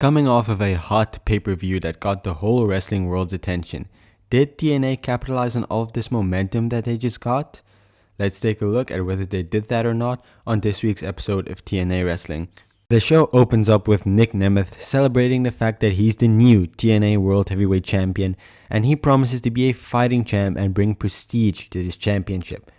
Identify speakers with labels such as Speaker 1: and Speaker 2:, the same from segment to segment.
Speaker 1: Coming off of a hot pay-per-view that got the whole wrestling world's attention, did TNA capitalize on all of this momentum that they just got? Let's take a look at whether they did that or not on this week's episode of TNA Wrestling. The show opens up with Nic Nemeth celebrating the fact that he's the new TNA World Heavyweight Champion, and he promises to be a fighting champ and bring prestige to this championship.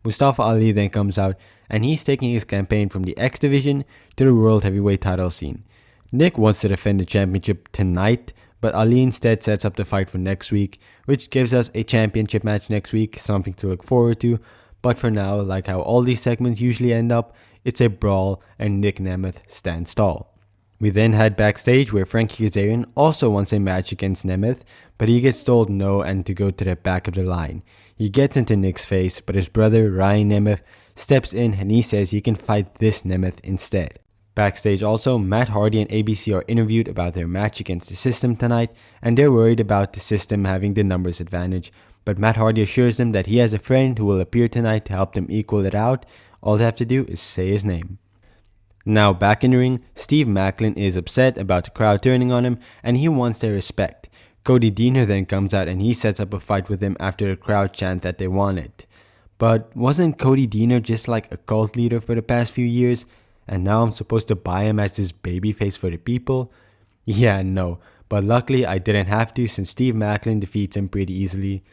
Speaker 1: Mustafa Ali then comes out, and he's taking his campaign from the X Division to the World Heavyweight title scene. Nick wants to defend the championship tonight, but Ali instead sets up the fight for next week, which gives us a championship match next week, something to look forward to. But for now, like how all these segments usually end up, it's a brawl and Nic Nemeth stands tall. We then head backstage where Frankie Kazarian also wants a match against Nemeth, but he gets told no and to go to the back of the line. He gets into Nick's face, but his brother Ryan Nemeth steps in and he says he can fight this Nemeth instead. Backstage also, Matt Hardy and ABC are interviewed about their match against the System tonight, and they're worried about the System having the numbers advantage, but Matt Hardy assures them that he has a friend who will appear tonight to help them equal it out. All they have to do is say his name. Now back in the ring, Steve Macklin is upset about the crowd turning on him and he wants their respect. Cody Deaner then comes out and he sets up a fight with him after the crowd chant that they want it. But wasn't Cody Deaner just like a cult leader for the past few years? And now I'm supposed to buy him as this babyface for the people? Yeah, no. But luckily I didn't have to since Steve Macklin defeats him pretty easily.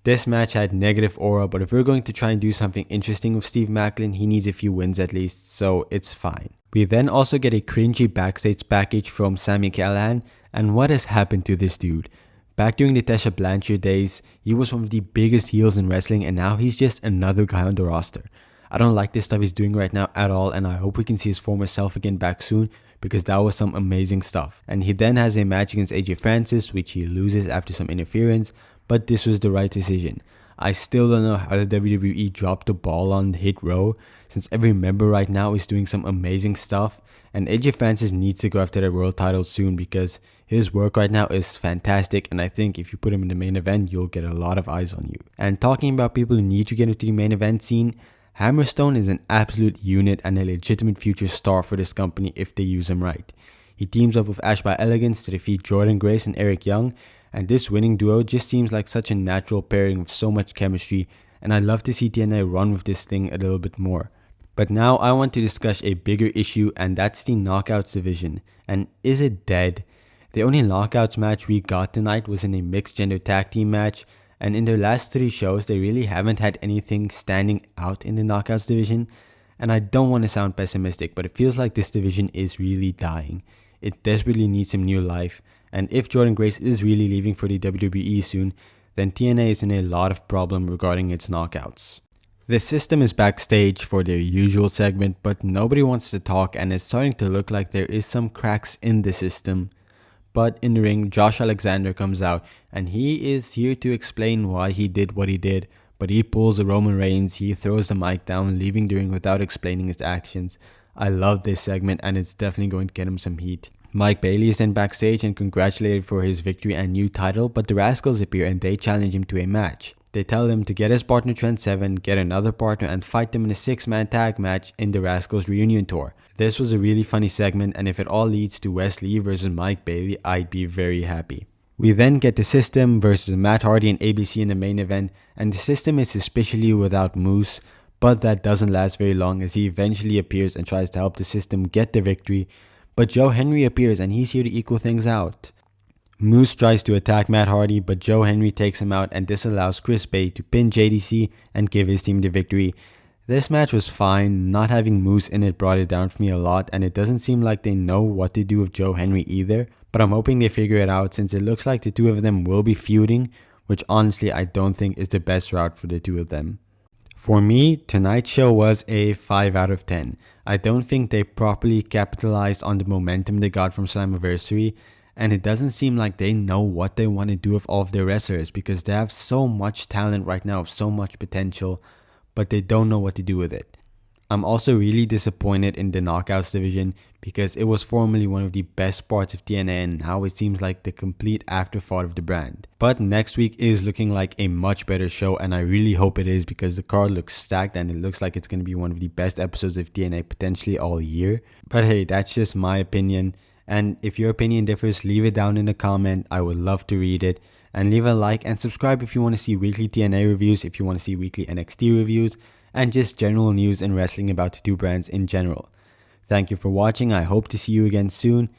Speaker 1: This match had negative aura, but if we're going to try and do something interesting with Steve Macklin, he needs a few wins at least, so it's fine. We then also get a cringy backstage package from Sami Callihan, and what has happened to this dude? Back during the Tesha Blanchard days, he was one of the biggest heels in wrestling, and now he's just another guy on the roster. I don't like this stuff he's doing right now at all, and I hope we can see his former self again back soon, because that was some amazing stuff. And he then has a match against AJ Francis, which he loses after some interference, but this was the right decision. I still don't know how the WWE dropped the ball on Hit Row, since every member right now is doing some amazing stuff, and AJ Francis needs to go after the world title soon because his work right now is fantastic, and I think if you put him in the main event, you'll get a lot of eyes on you. And talking about people who need to get into the main event scene, Hammerstone is an absolute unit and a legitimate future star for this company if they use him right. He teams up with Ash by Elegance to defeat Jordynne Grace and Eric Young, and this winning duo just seems like such a natural pairing with so much chemistry, and I'd love to see TNA run with this thing a little bit more. But now I want to discuss a bigger issue, and that's the Knockouts division. And is it dead? The only Knockouts match we got tonight was in a mixed gender tag team match, and in their last 3 shows they really haven't had anything standing out in the Knockouts division. And I don't want to sound pessimistic, but it feels like this division is really dying. It desperately needs some new life. And if Jordynne Grace is really leaving for the WWE soon, then TNA is in a lot of problem regarding its knockouts. The System is backstage for their usual segment, but nobody wants to talk and it's starting to look like there is some cracks in the system. But in the ring, Josh Alexander comes out and he is here to explain why he did what he did, but he pulls a Roman Reigns, he throws the mic down, leaving the ring without explaining his actions. I love this segment and it's definitely going to get him some heat. Mike Bailey is then backstage and congratulated for his victory and new title, but the Rascalz appear and they challenge him to a match. They tell him to get his partner Trent Seven, get another partner and fight them in a 6-man tag match in the Rascalz reunion tour. This was a really funny segment, and if it all leads to Wes Lee versus Mike Bailey, I'd be very happy. We then get the System versus Matt Hardy and ABC in the main event, and the System is suspiciously without Moose, but that doesn't last very long as he eventually appears and tries to help the System get the victory. But Joe Hendry appears and he's here to equal things out. Moose tries to attack Matt Hardy, but Joe Hendry takes him out and this allows Chris Bay to pin JDC and give his team the victory. This match was fine, not having Moose in it brought it down for me a lot, and it doesn't seem like they know what to do with Joe Hendry either, but I'm hoping they figure it out since it looks like the two of them will be feuding, which honestly I don't think is the best route for the two of them. For me, tonight's show was a 5 out of 10. I don't think they properly capitalized on the momentum they got from Slammiversary, and it doesn't seem like they know what they want to do with all of their wrestlers because they have so much talent right now, so much potential, but they don't know what to do with it. I'm also really disappointed in the Knockouts division because it was formerly one of the best parts of TNA and now it seems like the complete afterthought of the brand. But next week is looking like a much better show and I really hope it is because the card looks stacked and it looks like it's going to be one of the best episodes of TNA potentially all year. But hey, that's just my opinion. And if your opinion differs, leave it down in a comment. I would love to read it. And leave a like and subscribe if you want to see weekly TNA reviews, if you want to see weekly NXT reviews, and just general news and wrestling about the two brands in general. Thank you for watching. I hope to see you again soon.